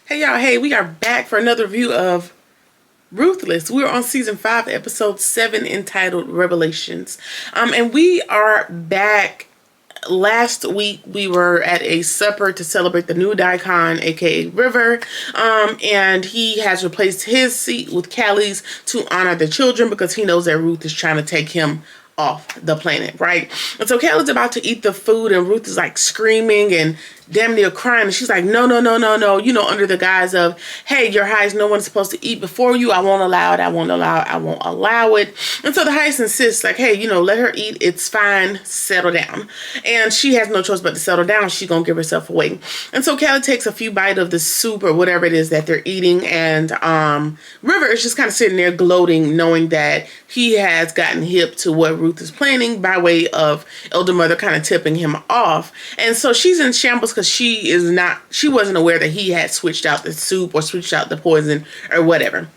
Hey y'all, hey, we are back for another review of Ruthless. We're on season 5, episode 7, entitled Revelations. And we are back. Last week we were at a supper to celebrate the new Daikon, aka River. And he has replaced his seat with Callie's to honor the children because he knows that Ruth is trying to take him off the planet, right? And so Callie's about to eat the food and Ruth is like screaming and damn near crying, and she's like, no, under the guise of, hey, your Highness, no one's supposed to eat before you. I won't allow it. And so the Highness insists, like, hey, let her eat. It's fine. Settle down. And she has no choice but to settle down. She's gonna give herself away. And so Callie takes a few bites of the soup or whatever it is that they're eating, and River is just kind of sitting there gloating, knowing that he has gotten hip to what Ruth is planning by way of Elder Mother kind of tipping him off. And so she's in shambles because she wasn't aware that he had switched out the soup or switched out the poison or whatever.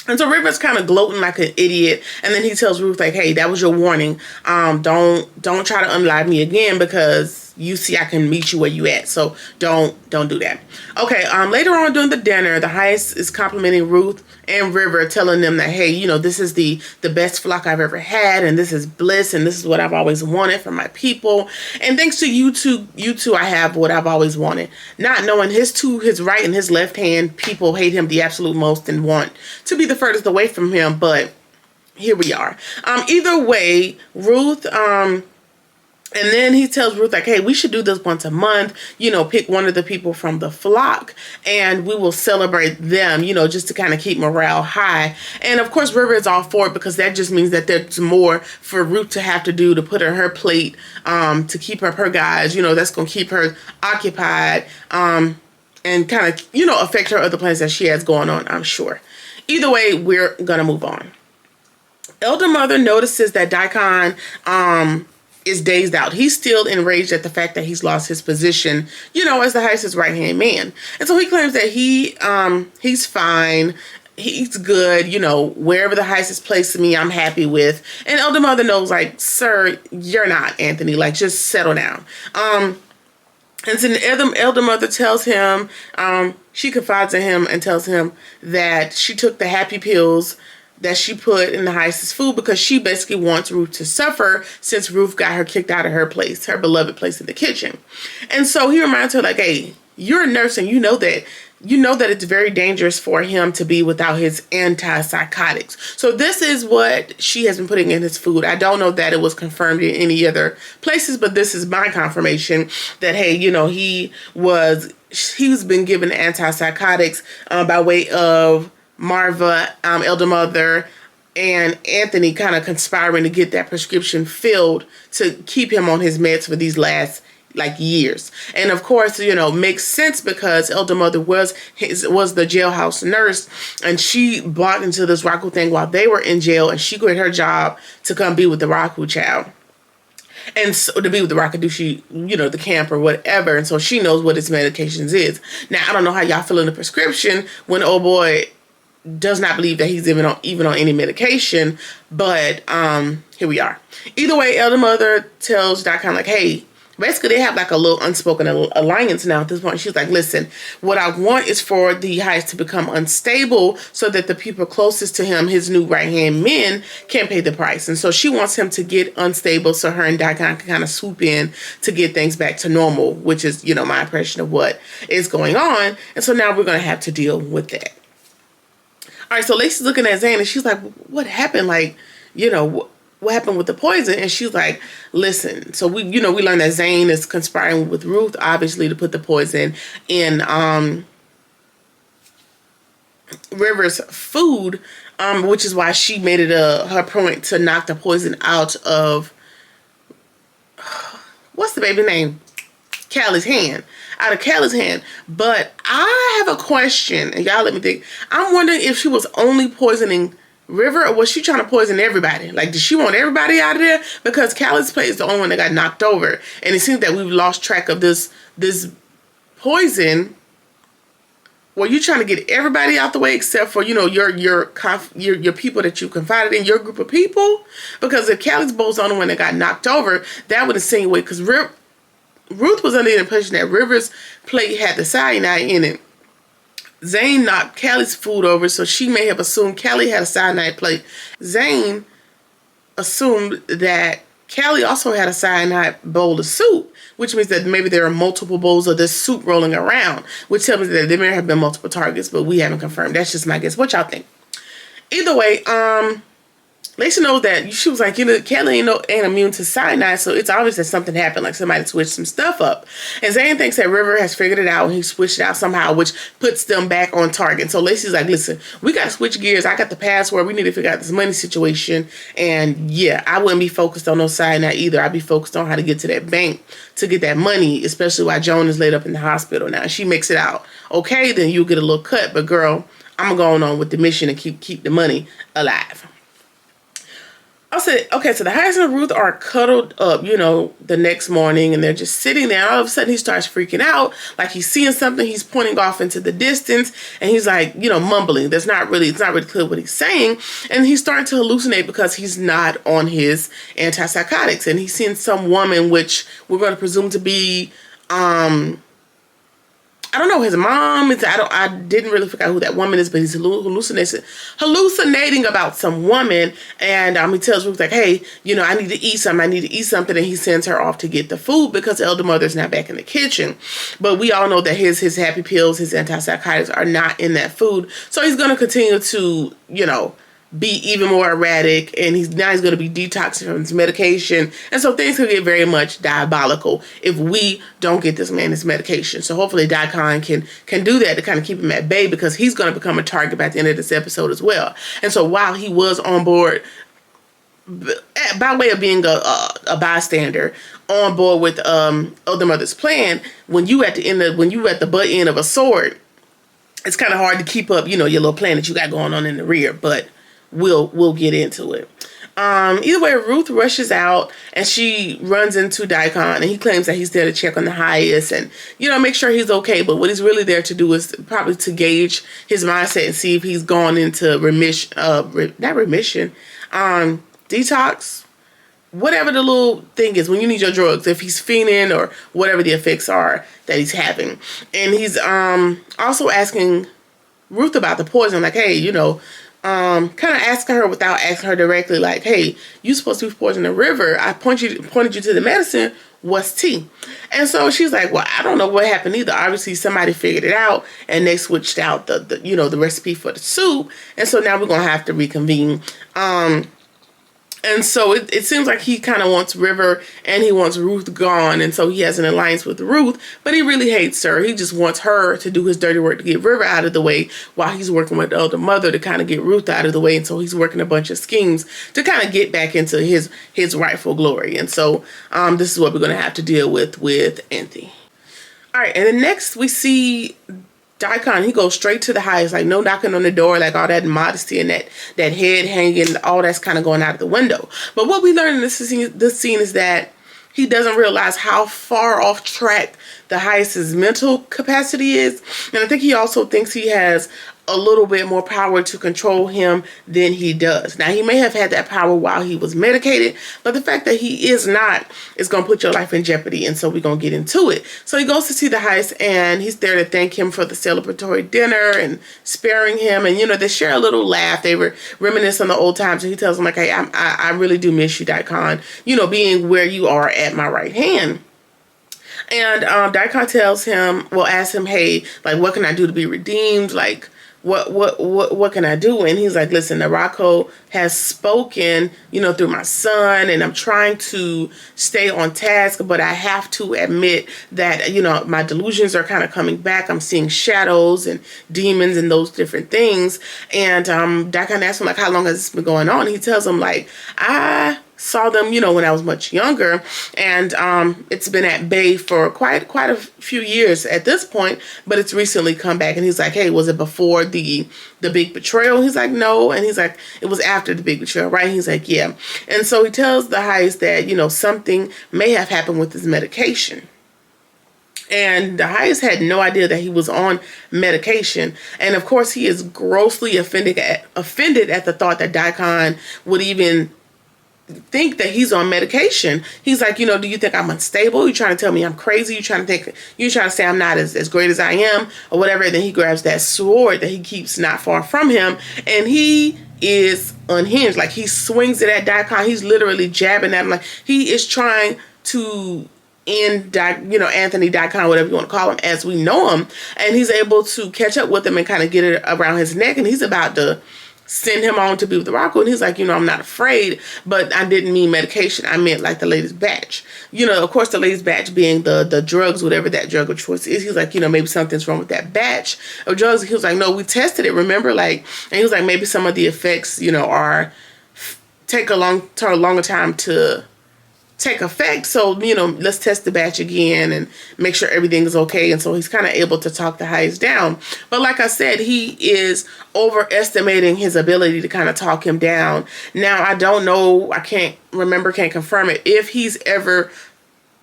And so River's kind of gloating like an idiot, and then he tells Ruth, like, hey, that was your warning. Don't try to unalive me again, because you see I can meet you where you at. So don't do that. Okay, later on during the dinner, the Heist is complimenting Ruth and River, telling them that, hey, this is the best flock I've ever had, and this is bliss, and this is what I've always wanted for my people. And thanks to you two, I have what I've always wanted. Not knowing his right and his left hand, people hate him the absolute most and want to be the furthest away from him, but here we are. Either way, Ruth, and then he tells Ruth, like, hey, we should do this once a month, pick one of the people from the flock and we will celebrate them, just to kind of keep morale high. And of course, River is all for it because that just means that there's more for Ruth to have to do to put on her plate, to keep up her guys, that's going to keep her occupied, and kind of, affect her other plans that she has going on, I'm sure. Either way, we're going to move on. Elder Mother notices that Daikon, is dazed out. He's still enraged at the fact that he's lost his position, as the Heist's right-hand man. And so he claims that he's fine, he's good, wherever the Heist is placing me, I'm happy with. And Elder Mother knows, like, sir, you're not, Anthony. Like, just settle down. And so the Elder Mother tells him, she confides in him and tells him that she took the happy pills that she put in the Heist's food because she basically wants Ruth to suffer since Ruth got her kicked out of her place, her beloved place in the kitchen. And so he reminds her, like, hey, you're a nurse and you know that it's very dangerous for him to be without his antipsychotics. So this is what she has been putting in his food. I don't know that it was confirmed in any other places, but this is my confirmation that, hey, he's been given antipsychotics by way of Marva, Elder Mother, and Anthony kind of conspiring to get that prescription filled to keep him on his meds for these last years. And of course, makes sense because Elder Mother was the jailhouse nurse, and she bought into this Raku thing while they were in jail, and she quit her job to come be with the Raku child. And so to be with the Rakadushi, the camp or whatever. And so she knows what his medications is. Now, I don't know how y'all feel in the prescription when old boy does not believe that he's even on any medication, but here we are. Either way, Elder Mother tells Daikon, like, hey, basically they have like a little unspoken alliance now at this point. She's like, listen, what I want is for the Heist to become unstable so that the people closest to him, his new right-hand men, can pay the price. And so she wants him to get unstable so her and Daikon can kind of swoop in to get things back to normal, which is, my impression of what is going on. And so now we're going to have to deal with that. All right, so Lacey's looking at Zane and she's like, what happened? Like, what happened with the poison? And she's like, listen, so we learned that Zane is conspiring with Ruth, obviously, to put the poison in River's food, which is why she made it her point to knock the poison out of, what's the baby name? Callie's hand. Out of Callie's hand. But I have a question, and y'all let me think. I'm wondering if she was only poisoning River, or was she trying to poison everybody? Like, did she want everybody out of there? Because Callie's plate is the only one that got knocked over, and it seems that we've lost track of this poison. Were you trying to get everybody out the way except for, your people that you confided in, your group of people? Because if Callie's boat's the only one that got knocked over, that would insinuate, because Ruth was under the impression that River's plate had the cyanide in it. Zane knocked Callie's food over, so she may have assumed Callie had a cyanide plate. Zane assumed that Callie also had a cyanide bowl of soup, which means that maybe there are multiple bowls of this soup rolling around, which tells me that there may have been multiple targets, but we haven't confirmed. That's just my guess. What y'all think? Either way, Lacey knows that she was like, Kelly ain't immune to cyanide, so it's obvious that something happened, like somebody switched some stuff up. And Zane thinks that River has figured it out and he switched it out somehow, which puts them back on target. So Lacey's like, listen, we got to switch gears. I got the password. We need to figure out this money situation. And yeah, I wouldn't be focused on no cyanide either. I'd be focused on how to get to that bank to get that money, especially while Joan is laid up in the hospital now. She makes it out okay, then you'll get a little cut. But girl, I'm going on with the mission and keep the money alive. I said, okay, so the Heist and Ruth are cuddled up, the next morning, and they're just sitting there. All of a sudden, he starts freaking out, like he's seeing something. He's pointing off into the distance, and he's like, mumbling. It's not really clear what he's saying, and he's starting to hallucinate because he's not on his antipsychotics, and he's seeing some woman, which we're going to presume to be, I don't know, his mom. I didn't really figure out who that woman is, but he's hallucinating about some woman. And he tells Ruth, like, hey, I need to eat something. And he sends her off to get the food because the elder mother's now back in the kitchen. But we all know that his happy pills, his antipsychotics are not in that food. So he's going to continue to, be even more erratic, and he's going to be detoxing from his medication, and so things could get very much diabolical if we don't get this man his medication. So hopefully Daikon can do that to kind of keep him at bay, because he's going to become a target by the end of this episode as well. And so while he was on board by way of being a bystander on board with Elder Mother's plan, when you at the butt end of a sword, it's kind of hard to keep up, your little plan that you got going on in the rear, but we'll get into it. Either way, Ruth rushes out and she runs into Daikon, and he claims that he's there to check on the highest and, make sure he's okay. But what he's really there to do is probably to gauge his mindset and see if he's gone into detox, whatever the little thing is when you need your drugs, if he's fiending or whatever the effects are that he's having. And he's also asking Ruth about the poison, like, hey, kind of asking her without asking her directly, like, hey, you supposed to be poisoning the river. I pointed you to the medicine. What's tea? And so she's like, well, I don't know what happened either. Obviously, somebody figured it out, and they switched out the recipe for the soup. And so now we're going to have to reconvene. And so it seems like he kind of wants River and he wants Ruth gone. And so he has an alliance with Ruth, but he really hates her. He just wants her to do his dirty work to get River out of the way while he's working with the elder mother to kind of get Ruth out of the way. And so he's working a bunch of schemes to kind of get back into his rightful glory. And so this is what we're going to have to deal with Anthony. All right. And then next we see Daikon. He goes straight to the highest, like no knocking on the door, like all that modesty and that head hanging, all that's kind of going out of the window. But what we learn in this scene is that he doesn't realize how far off track the highest's mental capacity is. And I think he also thinks he has a little bit more power to control him than he does. Now, he may have had that power while he was medicated, but the fact that he is not is going to put your life in jeopardy. And so we're going to get into it. So he goes to see the heist, and he's there to thank him for the celebratory dinner and sparing him. And, they share a little laugh. They were reminiscing on the old times. And he tells him, like, hey, I really do miss you, Daikon, being where you are at my right hand. And Daikon asks him, hey, like, what can I do to be redeemed? Like, what can I do? And he's like, listen, Narako has spoken, through my son, and I'm trying to stay on task, but I have to admit that, my delusions are kind of coming back. I'm seeing shadows and demons and those different things. And Daikon asks him, like, how long has this been going on? And he tells him, like, I saw them, when I was much younger, and it's been at bay for quite a few years at this point, but it's recently come back. And he's like, hey, was it before the big betrayal? He's like, no. And he's like, it was after the big betrayal, right? He's like, yeah. And so he tells the heist that, something may have happened with his medication. And the heist had no idea that he was on medication. And of course, he is grossly offended at the thought that Daikon would even think that he's on medication. He's like, you know, do you think I'm unstable? You trying to tell me I'm crazy? You trying to say I'm not as great as I am or whatever? And then he grabs that sword that he keeps not far from him, and he is unhinged. Like, he swings it at Daikon. He's literally jabbing at him. Like, he is trying to end, Anthony Daikon, whatever you want to call him, as we know him. And he's able to catch up with him and kind of get it around his neck. And he's about to send him on to be with the Raku. And he's like, I'm not afraid, but I didn't mean medication. I meant like the latest batch. Of course, the latest batch being the drugs, whatever that drug of choice is. He's like, maybe something's wrong with that batch of drugs. He was like, no, we tested it, remember? Like, and he was like, maybe some of the effects, are take a longer time to take effect. So, let's test the batch again and make sure everything is okay. And so he's kind of able to talk the highs down. But like I said, he is overestimating his ability to kind of talk him down. Now, I don't know, can't confirm it, if he's ever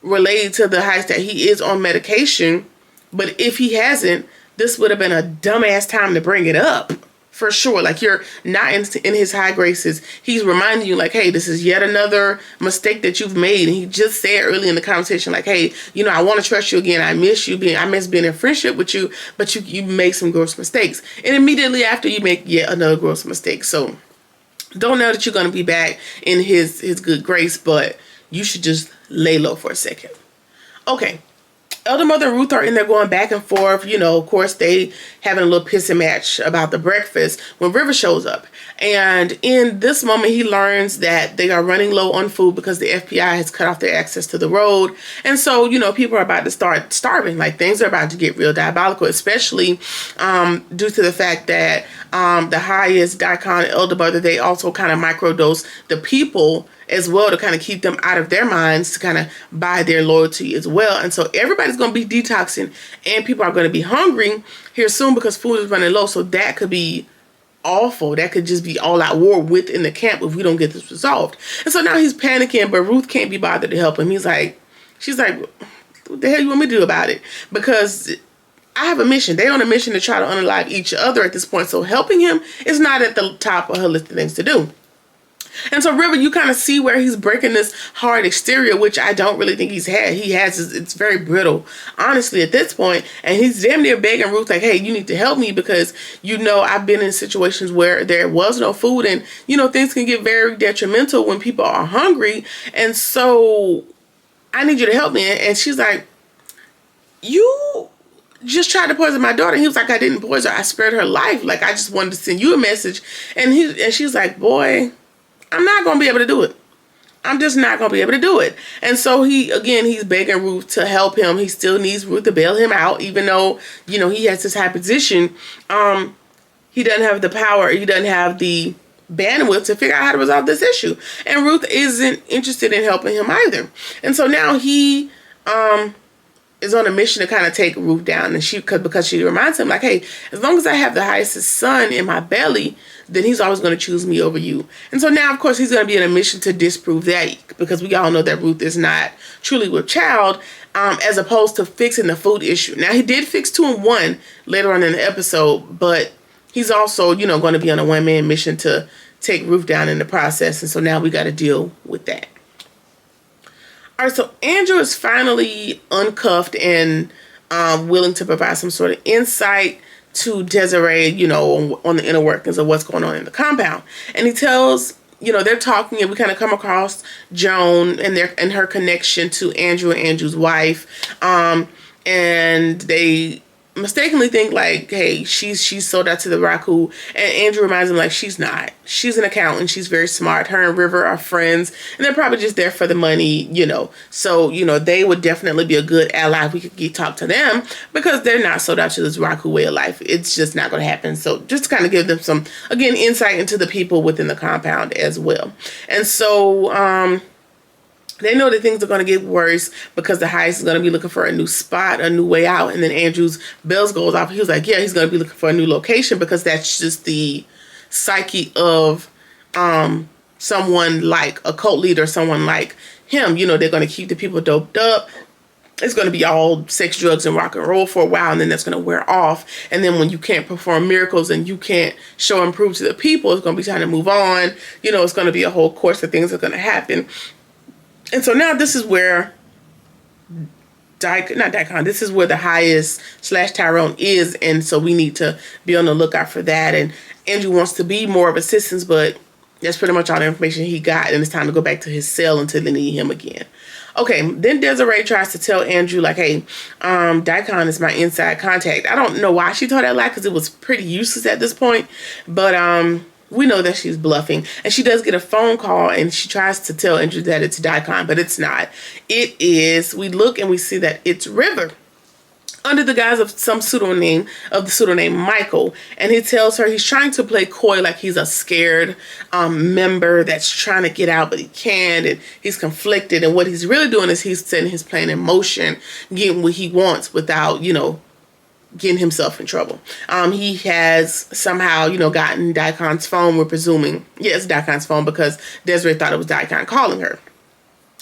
related to the highs that he is on medication. But if he hasn't, this would have been a dumbass time to bring it up. For sure. Like, you're not in his high graces. He's reminding you, like, hey, this is yet another mistake that you've made. And he just said early in the conversation, like, hey, I want to trust you again. I miss being in friendship with you, but you make some gross mistakes. And immediately after, you make yet another gross mistake. So don't know that you're going to be back in his good grace, but you should just lay low for a second. Okay. Elder Mother and Ruth are in there going back and forth. Of course, they having a little pissing match about the breakfast when River shows up. And in this moment, he learns that they are running low on food because the FBI has cut off their access to the road. And so, people are about to start starving. Like, things are about to get real diabolical, especially due to the fact that the highest Daikon Elder Mother, they also kind of microdose the people as well to kind of keep them out of their minds, to kind of buy their loyalty as well. And so everybody's going to be detoxing, and people are going to be hungry here soon because food is running low. So that could be awful. That could just be all out war within the camp if we don't get this resolved. And so now he's panicking, but Ruth can't be bothered to help him. She's like, what the hell you want me to do about it? Because I have a mission. They're on a mission to try to unalive each other at this point. So helping him is not at the top of her list of things to do. And so River, you kind of see where he's breaking this hard exterior, which I don't really think he has. It's very brittle, honestly, at this point. And he's damn near begging Ruth, like, hey, you need to help me because, I've been in situations where there was no food, and, things can get very detrimental when people are hungry. And so I need you to help me. And she's like, you just tried to poison my daughter. And he was like, I didn't poison her. I spared her life. Like, I just wanted to send you a message. And she's like, boy, I'm not going to be able to do it. I'm just not going to be able to do it. And so he's begging Ruth to help him. He still needs Ruth to bail him out, even though, he has this high position. He doesn't have the power. He doesn't have the bandwidth to figure out how to resolve this issue. And Ruth isn't interested in helping him either. And so now he is on a mission to kind of take Ruth down. And because she reminds him, like, hey, as long as I have the highest son in my belly, then he's always going to choose me over you. And so now, of course, he's going to be on a mission to disprove that, because we all know that Ruth is not truly with child, as opposed to fixing the food issue. Now, he did fix 2 and 1 later on in the episode, but he's also, going to be on a one-man mission to take Ruth down in the process. And so now we got to deal with that. All right, so Andrew is finally uncuffed and willing to provide some sort of insight to Desiree, on the inner workings of what's going on in the compound. And he tells, they're talking, and we kind of come across Joan and her connection to Andrew and Andrew's wife. And they mistakenly think, like, hey, she's sold out to the Raku. And Andrew reminds him, like, she's not. She's an accountant. She's very smart. Her and River are friends, and they're probably just there for the money, So, they would definitely be a good ally if we could talk to them, because they're not sold out to this Raku way of life. It's just not going to happen. So just to kind of give them some, again, insight into the people within the compound as well. And so, they know that things are going to get worse because the highest is going to be looking for a new spot, a new way out. And then Andrew's bells goes off. He was like, yeah, he's going to be looking for a new location, because that's just the psyche of someone like a cult leader, someone like him. They're going to keep the people doped up. it's going to be all sex, drugs, and rock and roll for a while, and then that's going to wear off. And then when you can't perform miracles and you can't show and prove to the people, it's going to be time to move on. You know, it's going to be a whole course of things that are going to happen. And so now this is where this is where the highest / Tyrone is, and so we need to be on the lookout for that. And Andrew wants to be more of assistance, but that's pretty much all the information he got, and it's time to go back to his cell until they need him again. Okay, then Desiree tries to tell Andrew, like, hey, Daikon is my inside contact. I don't know why she told that lie, because it was pretty useless at this point, but we know that she's bluffing. And she does get a phone call, and she tries to tell Andrew that it's Daikon, but it's not. It is, we look and we see that it's River, under the guise of the pseudonym Michael. And he tells her he's trying to play coy, like he's a scared member that's trying to get out, but he can't, and he's conflicted. And what he's really doing is he's setting his plan in motion, getting what he wants without, you know, getting himself in trouble. He has somehow, you know, gotten Daikon's phone. We're presuming, yeah, it's Daikon's phone, because Desiree thought it was Daikon calling her.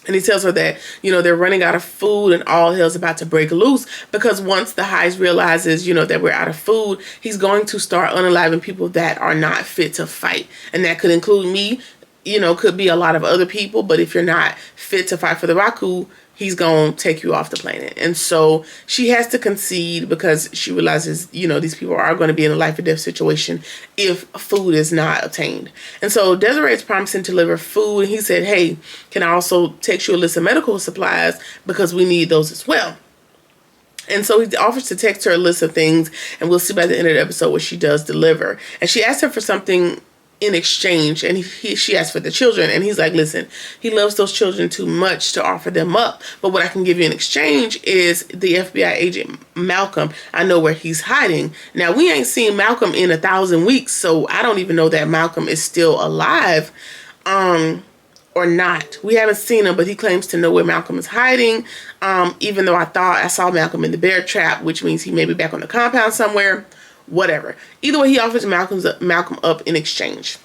And he tells her that, you know, they're running out of food and all hell's about to break loose, because once the Heist realizes, you know, that we're out of food, he's going to start unaliving people that are not fit to fight. And that could include me, you know, could be a lot of other people. But if you're not fit to fight for the Raku, he's going to take you off the planet. And so she has to concede, because she realizes, you know, these people are going to be in a life or death situation if food is not obtained. And so Desiree is promising to deliver food. And he said, hey, can I also text you a list of medical supplies, because we need those as well. And so he offers to text her a list of things, and we'll see by the end of the episode what she does deliver. And she asked him for something in exchange, and she asked for the children, and he's like, listen, he loves those children too much to offer them up, but what I can give you in exchange is the FBI agent Malcolm. I know where he's hiding. Now, we ain't seen Malcolm in 1,000 weeks, so I don't even know that Malcolm is still alive or not. We haven't seen him, but he claims to know where Malcolm is hiding, even though I thought I saw Malcolm in the bear trap, which means he may be back on the compound somewhere. Whatever. Either way, he offers Malcolm up in exchange.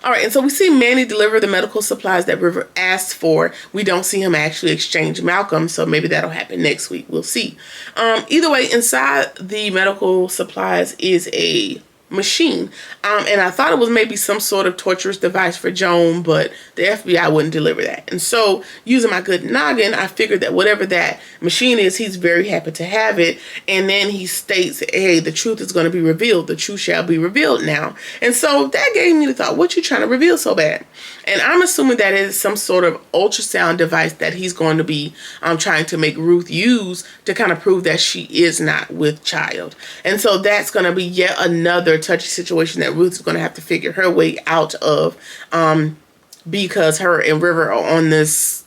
All right, and so we see Manny deliver the medical supplies that River asked for. We don't see him actually exchange Malcolm, so maybe that'll happen next week. We'll see. Either way, inside the medical supplies is a machine. And I thought it was maybe some sort of torturous device for Joan, but the FBI wouldn't deliver that. And so, using my good noggin, I figured that whatever that machine is, he's very happy to have it. And then he states, hey, the truth is going to be revealed. The truth shall be revealed now. And so that gave me the thought, what you trying to reveal so bad? And I'm assuming that it is some sort of ultrasound device that he's going to be trying to make Ruth use to kind of prove that she is not with child. And so that's going to be yet another touchy situation that Ruth is going to have to figure her way out of, because her and River are on this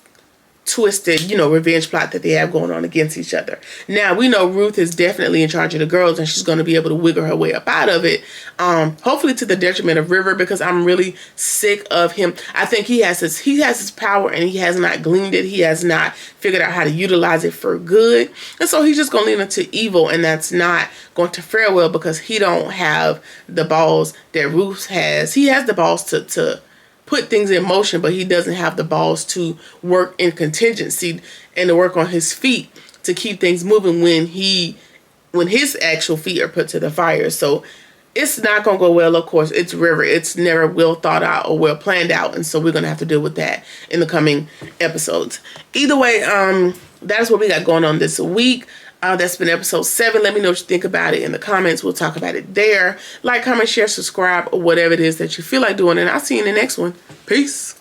twisted, you know, revenge plot that they have going on against each other. Now, we know Ruth is definitely in charge of the girls, and she's going to be able to wiggle her way up out of it, hopefully to the detriment of River, because I'm really sick of him. I think he has his power, and he has not gleaned it. He has not figured out how to utilize it for good, and so he's just going to lean into evil, and that's not going to fare well, because he don't have the balls that Ruth has. He has the balls to put things in motion, but he doesn't have the balls to work in contingency and to work on his feet to keep things moving when his actual feet are put to the fire. So it's not going to go well. Of course, it's River. It's never well thought out or well planned out. And so we're going to have to deal with that in the coming episodes. Either way, that's what we got going on this week. That's been episode 7. Let me know what you think about it in the comments. We'll talk about it there. Like, comment, share, subscribe, or whatever it is that you feel like doing. And I'll see you in the next one. Peace.